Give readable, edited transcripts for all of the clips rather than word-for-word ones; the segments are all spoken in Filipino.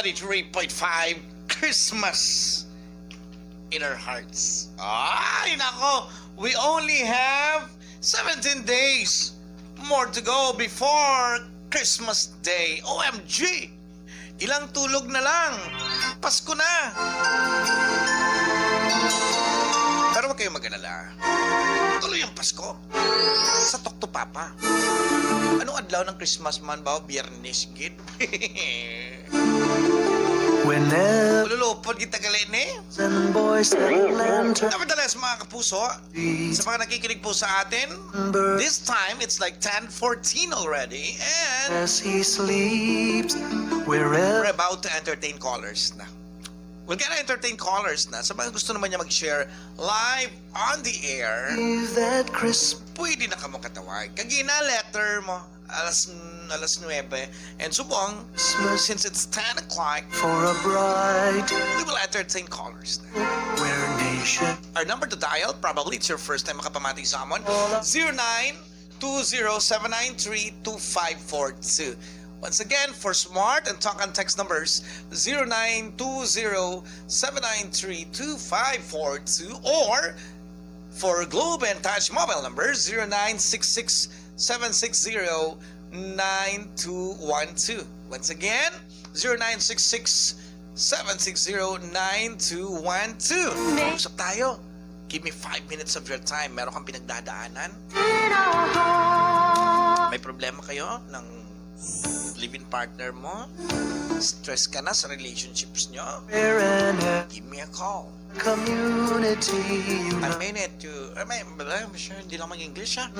93.5 Christmas in our hearts. Ay, nako! We only have 17 days more to go before Christmas Day. OMG! Ilang tulog na lang. Pasko na! Pero huwag kayong mag-alala. Tuloy ang Pasko. Sa Tokto Papa. Anong adlaw ng Christmas man ba? Biyernes, gid. Whenever Ululupod kita galit ni. and boys and lanterns Nevertheless, mga kapuso, sa mga nakikinig po sa atin, this time it's like 10:14 already, and as he sleeps, we're wherever about to entertain callers na. We're gonna entertain callers na. Sa mga gusto naman niya mag-share live on the air, that crisp pwede na ka mo katawag. Kagina letter mo, alas 9, and subong, since it's 10 o'clock, for a bride we will entertain callers na. where nation Our number to dial, probably it's your first time makapamati sa amon, 0920-793-2542. Once again, for smart and talk and text numbers, 0920-793-2542, or for Globe and Touch mobile numbers, 0966-760-9212. Once again, 0966-760-9212. Usap tayo. Give me 5 minutes of your time. Meron kang pinagdadaanan? May problema kayo ng live-in partner mo? Stress ka na sa relationships nyo? and Give me a call. community A minute to... Sure, hindi lang mag-English ha?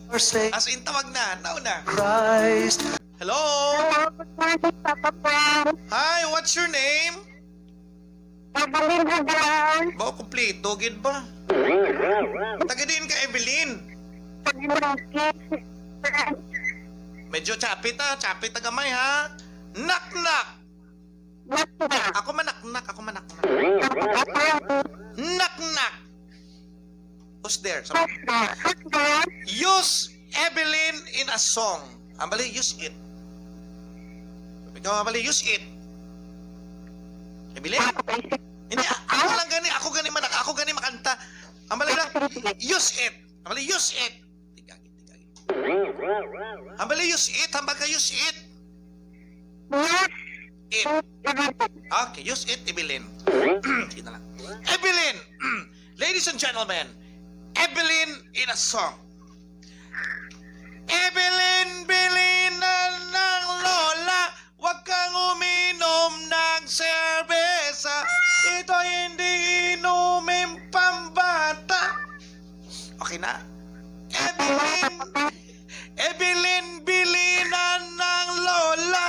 or say As in, tawag na. Nauna. Christ Hello? Good morning, Papa Frank. Hi, what's your name? Evelyn Hagalan. Bao, kumplito, gid ba? Taga din ka, Evelyn. Pag-Francis. Medyo chapit ha. Chapit na gamay ha. Knock-knock. Ako manaknak. Knock-knock. Who's there? Use Evelyn in a song. Ambali, use it. Ikaw, ambali, use it. Evelyn? Hindi, ako gani makanta. Ambali lang, use it. Ambali, use it. Tigagin. Ambali, use it. Hambal ka, use it. It. Okay, use it, Evelyn. Sige na lang. Evelyn! Ladies and gentlemen, Evelyn in a song. Evelyn, bilinan ng lola, huwag kang uminom ng serbesa. Ito hindi inumin pambata. Okay na? Evelyn, bilinan ng lola.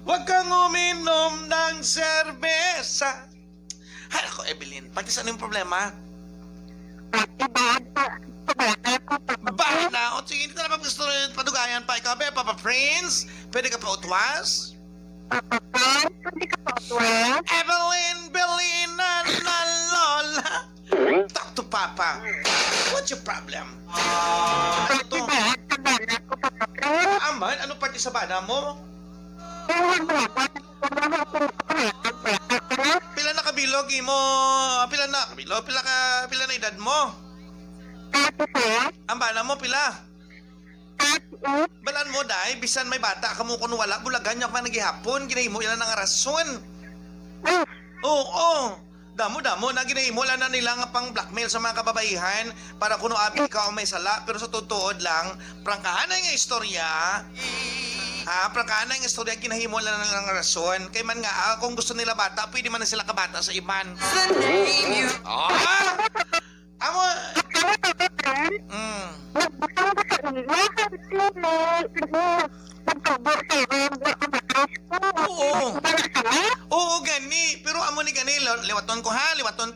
Huwag kang uminom ng serbesa. Hay ako, Evelyn, pati saan yung problema? Bakit na? O sige, hindi na naman gusto rin padugayan pa. Ikaw ba, Papa Prince? Pwede ka pa utwas? Evelyn, bilinan na lola. Talk to Papa. What's your problem? Ano to? Aman, ano pati sa bana mo? Pila na kabilog mo? Pila na edad mo? Ang bana mo pila? Balan mo dai, bisan may bata kamo kun wala bulagan nya pa nagihapon, ginahimo ila nang rason. Oo. Damo na ginahimo lang na nila nga pang blackmail sa mga kababaihan para kuno abi ka o may sala, pero sa tutuod lang prangkahan nga istorya. Prangkahan nga istorya ginahimo lang ng rason. Kay man nga kung gusto nila bata, pwede man na sila kabata sa iman. Amo. Oo, gani. Pero amo ni gani, liwaton ko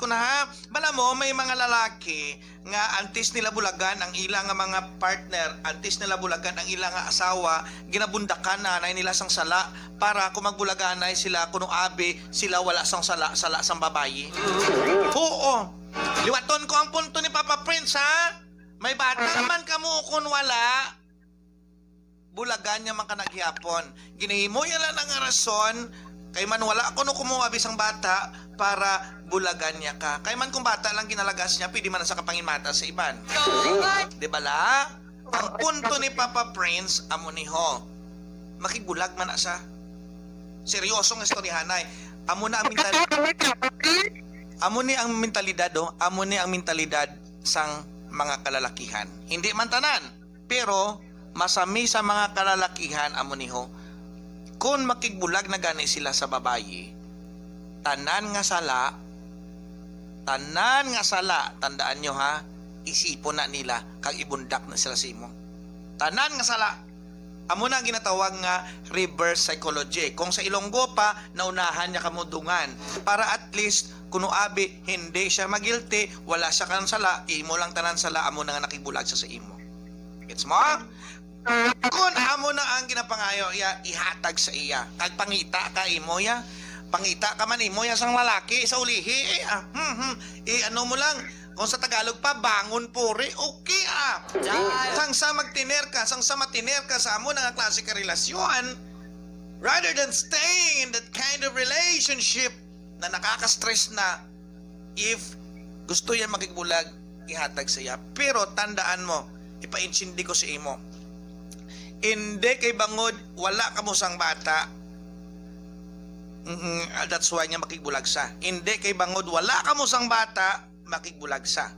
na ha. Bala mo, may mga lalaki nga antis nila bulagan ang ilang nga mga partner, antis nila bulagan ang ilang nga asawa, ginabundakan na nila sang sala para kung magbulaganay sila kuno abi sila wala sang sala sang babayi. Oo. Liwaton ko ang punto ni Papa Prince ha. May bata man kamo kun wala. bulagan niya man ka nagyapon. Ginahimo yan lang ang rason, kay man wala ako no kumuha bisang bata para bulagan niya ka. Kay man kung bata lang ginalagas niya, pwede man na sa kapangimata sa iban. Di ba la? Ang punto ni Papa Prince, amo ni ho, makigulag man na sa seryosong istoryahanay. Amo na ang mentalidad. Amo ni ang mentalidad, amo ni ang mentalidad sang mga kalalakihan. Hindi man tanan, pero masami sa mga kalalakihan, amo ni ho, kung makigbulag na gani sila sa babayi, tanan nga sala, tandaan nyo ha, isipon na nila, kag ibundak na sila sa imo. Tanan nga sala, amo na ang ginatawag nga reverse psychology. Kung sa Ilonggo pa, naunahan niya kamudungan. Para at least, kuno abi, hindi siya magilty, wala siya kanang sala, imo lang tanan sala, amo na nga nakibulag sa imo. Gets mo? Kung amo na ang ginapangayo, ya, ihatag sa iya. Kag pangita ka imo ya. Pangita ka man imo ya sang lalaki sa ulihi. Ano mo lang, kung sa Tagalog pa, bangon puri, okay Sang sa magtiner ka, sang sa matiner ka sa amo nga klase ka relasyon, rather than staying in that kind of relationship na nakaka-stress na, if gusto yan makigbulag, ihatag sa iya. Pero tandaan mo, ipaintsindi ko sa imo. Hindi kay bangod, wala ka mo sang bata, that's why niya makigbulag sa. Hindi kay bangod, wala ka mo sang bata, makigbulag sa.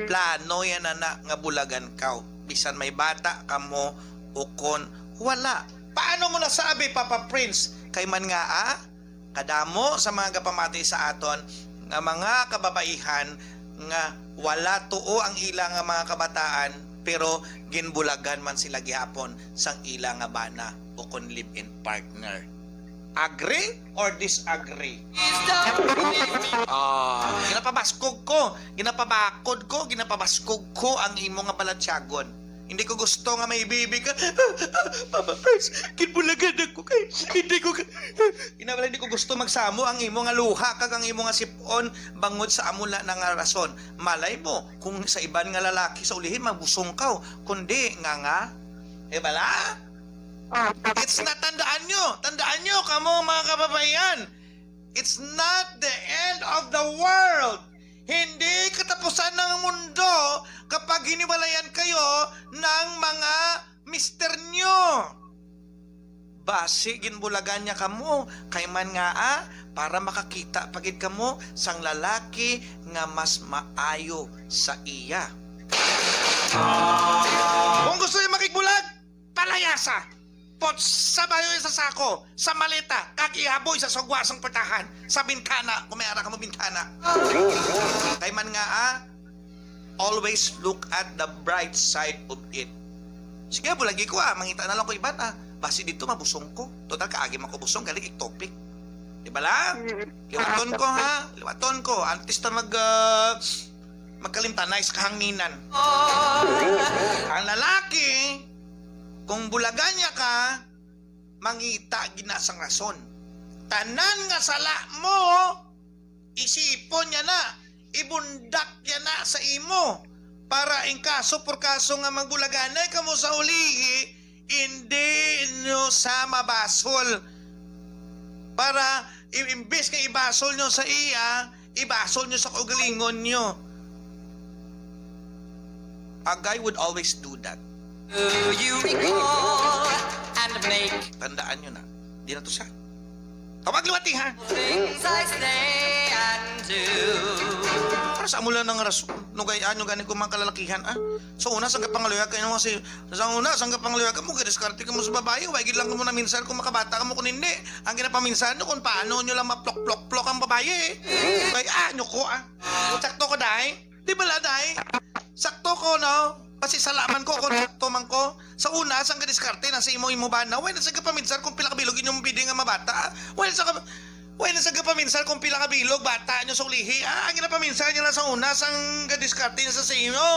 Plano yan na nga bulagan ka. Bisan may bata ka mo, ukon, wala. Paano mo nasabi, Papa Prince? Kay man nga kadamo sa mga kapamati sa aton, nga mga kababaihan, nga wala tuo ang ilang nga mga kabataan, pero ginbulagan man sila gihapon sang ila nga bana o kon live-in partner. Agree or disagree? Ginapabaskog ko ang imo nga balatyagon. Hindi ko gusto nga may ibibig ka. Papa Prince, ginbulagan ako kay hindi ko gusto magsamo ang imo nga luha kag ang imo nga sipon bangod sa amula na nga rason. Malay mo kung sa iban nga lalaki sa ulihin mabusong ka, kundi nga bala? It's not, tandaan nyo kamo mga kababayan, it's not the end of the world. Hindi katapusan ng mundo kapag hiniwalayan kayo ng mga mister nyo. Basi ginbulagan niya kamo, kay man nga para makakita pagid kamo sang lalaki nga mas maayo sa iya. Kung gusto niya makigbulag, palayasa. Pot sa bayo sa sako, sa maleta, kag ihaboy sa sugwa sang patahan, sa bintana, kung may ara ka mo bintana. Kay man nga always look at the bright side of it. Sige, bulagi ko mangita na lang ko iban basi dito mabusong ko. Total kaagi man ko busong, galing ik-topic. Di ba la? Liwaton ko. Antes na magkalimtanay sa kahanginan. Ang lalaki, kung bulagan niya ka, mangita ginasang rason. Tanan nga sala mo, isipon niya na, ibundak niya na sa imo. Para in kaso por kaso nga magbulaganay ka mo sa ulihi, hindi nyo sa mabasol. Para imbes ka ibasol nyo sa iya, ibasol nyo sa kaugalingon nyo. A guy would always do that. You recall and make Tandaan nyo na, di na to siya. Magliwati ha. things I say and do. Para sa amula ng rason, nung gayaan nyo ganing kumang kalalakihan So una, sang kapangluya kayo kasi, sang kapangluya ka mo, gadiskarte ka mo sa babae, wagid lang mo na minsan kung makabata ka mo kung hindi. Ang ginapaminsan no, kung paano nyo lang maplok-plok-plok ang babae. Kaya nyo ko Sakto ko dahi. Di ba la dahi? Sakto ko no. Kasi salaman ko, kung sakto man ko. Sa una, sang gadiskarte na sa imo ba na, wala sa kapaminsan kung pila kabilog inyong bidi nga mabata. Wala sa kapaminsan kung pila kabilog bata nyo sa ulihi. Ang ginapaminsan nyo lang sa una, sang gadiskarte na sa inyo.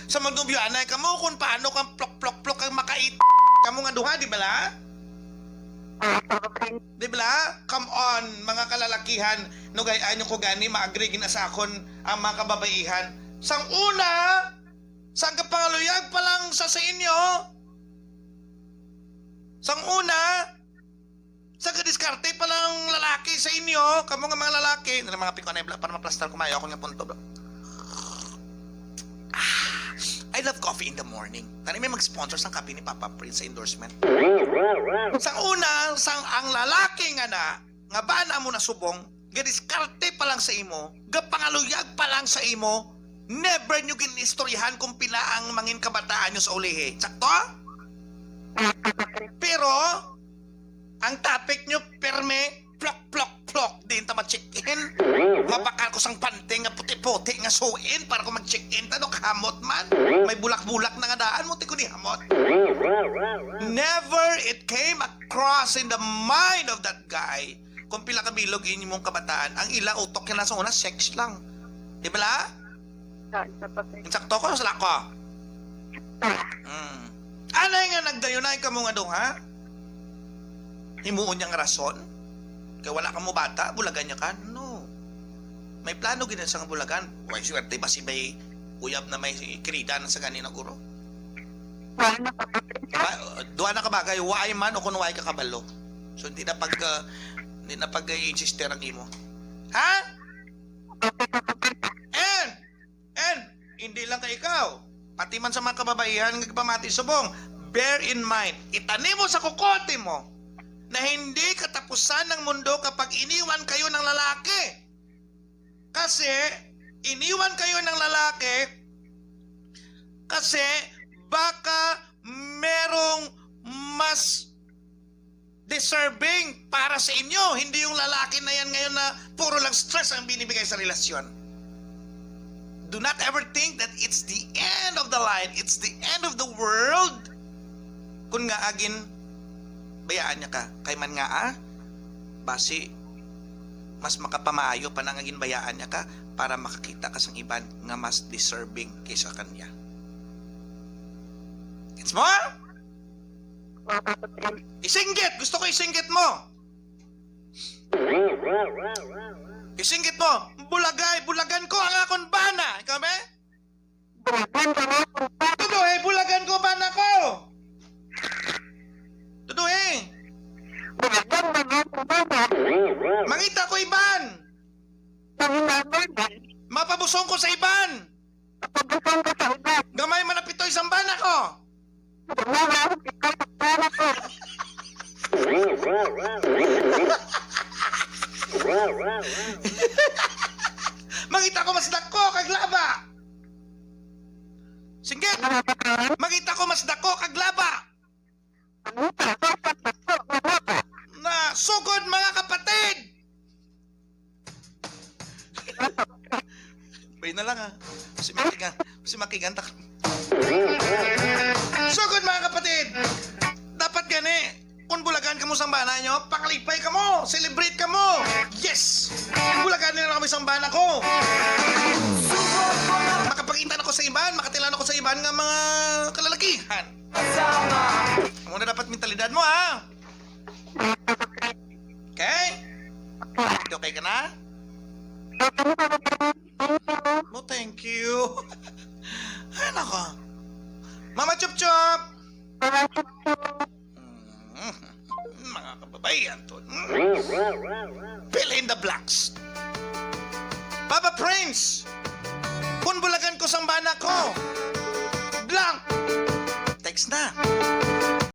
Sa magnubiyanay ka mo, kung paano kang plok-plok-plok kang makait ka mo nga duha, di ba la? Di ba la? Come on, mga kalalakihan, no gayaan nyo ko gani, ma-agree ginasakon ang mga kababaihan. Sang una, sang kapangaluyag pa lang sa inyo, Sang una, sa kadiskarte pa lang lalaki sa inyo, kamo nga mga lalaki, na mga piko na para maplastar ko mayo ako nga punto. Bro. I love coffee in the morning. Tani may mag-sponsor sang kape ni Papa Prince sa endorsement. Sang una, ang lalaki nga bana mo na subong, gadiskarte pa lang sa imo, gapangaluyag pa lang sa imo, never nyo ginistoryahan kung pila ang mangin kabataan nyo sa ulihe. Sakto? Pero, ang topic nyo, perme, plok, din ta ma-check-in. Mabakal ko sang pante nga puti-puti nga suin para ko mag-check-in. Tanong hamot man. May bulak-bulak na nga daan mo, ti ko ni hamot. Never it came across in the mind of that guy kung pila kabilog inyong kabataan. Ang ilang utok yan sa una, sex lang. Di ba la? Insakto ko, sala ko. Ano nga nagdayunay ka mo nga dong, ha? Himuon niyang rason? Kaya wala ka mo bata, bulagan niya ka? No. May plano gina sa bulagan. Huwag swerte ba si may uyab na may kirita na sa ganina guro? Duwa na ka ba? Kaya waay man o kung waay ka kabalo. So hindi na pag-insister ang imo. Ha? And, hindi lang ka ikaw. Pati man sa mga kababaihan ng pamati subong, bear in mind, itanim mo sa kukote mo na hindi katapusan ng mundo kapag iniwan kayo ng lalaki. Kasi, iniwan kayo ng lalaki kasi baka merong mas deserving para sa inyo. Hindi yung lalaki na yan ngayon na puro lang stress ang binibigay sa relasyon. Do not ever think that it's the end of the line. It's the end of the world. Kung nga agin, bayaan niya ka. Kay man nga basi, mas makapamaayo pa nang agin bayaan niya ka para makakita ka sang iban nga mas deserving kaysa kanya. It's mo? Isinggit! Gusto ko isinggit mo! Isinggit mo! Bulagan ko ang akong bana! Ikaw ba? Bulagan ko bana ko! Mangita ko iban! Mapabusong ko sa iban! Gamay man na pitoy sa bana ko! Mangita ko mas dako kag laba! Singgit! Mangita ko mas dako kag laba! Na sugod mga kapatid! Bay na lang si makiganta ka. Sugod mga kapatid! Dapat gani, kung bulagan ka mo sa bana nyo, pakalipay ka mo, celebrate ka mo! Yes! Bulagan nila kami sa bana ko! Makapag-intan ako sa iban, makatilan ako sa iban nga mga kalalakihan. Muna dapat mentalidad mo, ha? Okay? Okay ka na? No, thank you. Ay, nako. Mama Chup Chup! Mga kababayan to. Fill in the blanks. Papa Prince! Kung bulagan ko sang bana ko, blank! Text na.